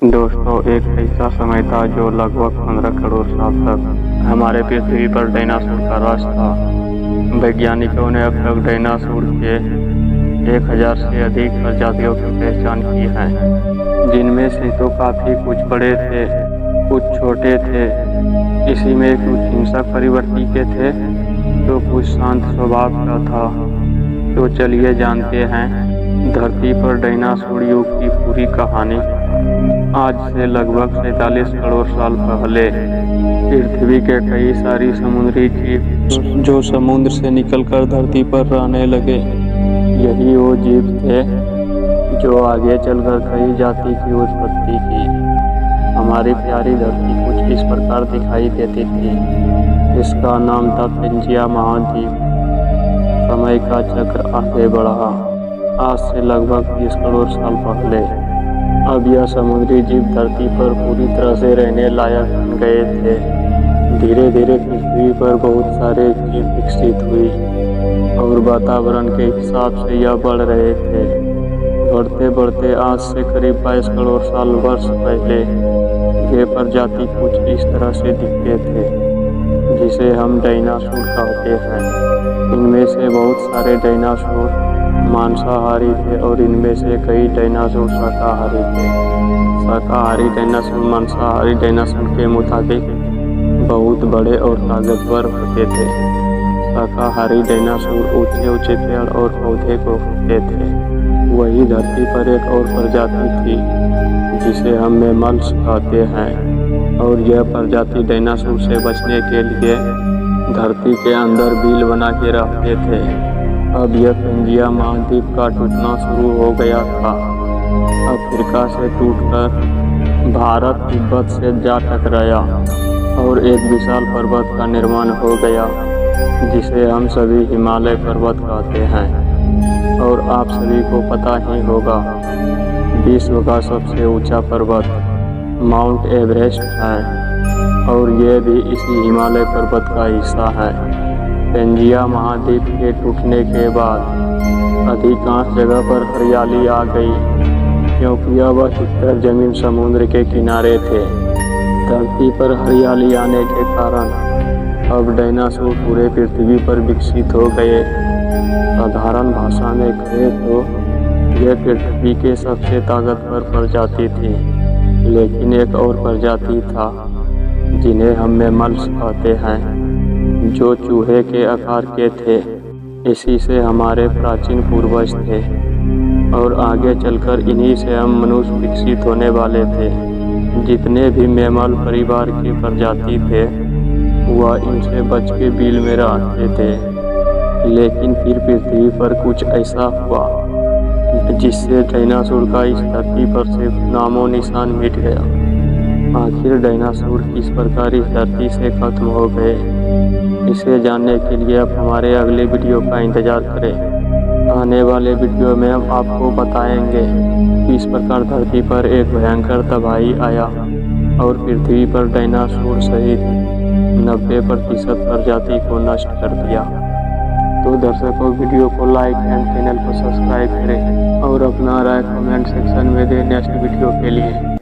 दोस्तों, एक ऐसा समय था जो लगभग 15 करोड़ साल तक हमारे पृथ्वी पर डायनासोर का राज था। वैज्ञानिकों ने अब तक डायनासोर के 1000 से अधिक प्रजातियों की पहचान की है, जिनमें से तो काफ़ी कुछ बड़े थे, कुछ छोटे थे। इसी में कुछ हिंसक प्रवृत्ति के थे तो कुछ शांत स्वभाव का था। तो चलिए जानते हैं धरती पर डायनासोर युग की पूरी कहानी। आज से लगभग 47 करोड़ साल पहले पृथ्वी के कई सारी समुद्री जीव जो समुद्र से निकलकर धरती पर रहने लगे, यही वो जीव थे जो आगे चलकर कई जाति की उत्पत्ति की। हमारी प्यारी धरती कुछ इस प्रकार दिखाई देती थी। इसका नाम था पेंजिया महाद्वीप। समय का चक्र आगे बढ़ा। आज से लगभग 30 करोड़ साल पहले अब यह समुद्री जीव धरती पर पूरी तरह से रहने लायक बन गए थे। धीरे धीरे पृथ्वी पर बहुत सारे जीव विकसित हुई और वातावरण के हिसाब से यह बढ़ रहे थे। बढ़ते बढ़ते आज से करीब 22 करोड़ साल वर्ष पहले ये प्रजाति कुछ इस तरह से दिखते थे, जिसे हम डायनासोर कहते हैं। इनमें से बहुत सारे डायनासोर मांसाहारी थे और इनमें से कई डायनासोर शाकाहारी थे। शाकाहारी डायनासोर मांसाहारी डायनासोर के मुताबिक बहुत बड़े और ताकतवर होते थे। शाकाहारी डायनासोर ऊंचे ऊंचे पेड़ और पौधे को खाते थे। वही धरती पर एक और प्रजाति थी जिसे हम मैमल्स कहते हैं, और यह प्रजाति डायनासोर से बचने के लिए धरती के अंदर बिल बना के रहते थे। अब यह पेंजिया महाद्वीप का टूटना शुरू हो गया था। अफ्रीका से टूटकर भारत तिब्बत से जा टकराया और एक विशाल पर्वत का निर्माण हो गया, जिसे हम सभी हिमालय पर्वत कहते हैं। और आप सभी को पता ही होगा, विश्व का सबसे ऊंचा पर्वत माउंट एवरेस्ट है, और यह भी इसी हिमालय पर्वत का हिस्सा है। पेंजिया महाद्वीप के टूटने के बाद अधिकांश जगह पर हरियाली आ गई, क्योंकि अब अधिकतर जमीन समुद्र के किनारे थे। धरती पर हरियाली आने के कारण अब डायनासोर पूरे पृथ्वी पर विकसित हो गए। साधारण भाषा में कहे तो यह पृथ्वी के सबसे ताकतवर प्रजाति थी। लेकिन एक और प्रजाति था जिन्हें हम मैमल्स कहते हैं, जो चूहे के आकार के थे। इसी से हमारे प्राचीन पूर्वज थे और आगे चलकर इन्हीं से हम मनुष्य विकसित होने वाले थे। जितने भी मैमल परिवार की प्रजाति थे वह इनसे बच के बिल में रहते थे। लेकिन फिर पृथ्वी पर कुछ ऐसा हुआ जिससे डायनासोर का इस धरती पर से नामो निशान मिट गया। आखिर डायनासोर किस प्रकार इस धरती से खत्म हो गए, इसे जानने के लिए आप हमारे अगले वीडियो का इंतजार करें। आने वाले वीडियो में हम आपको बताएंगे कि इस प्रकार धरती पर एक भयंकर तबाही आया और पृथ्वी पर डायनासोर सहित 90% प्रजाति को नष्ट कर दिया। तो दर्शकों, वीडियो को लाइक एंड चैनल को सब्सक्राइब करें और अपना राय कमेंट सेक्शन में दें नेक्स्ट वीडियो के लिए।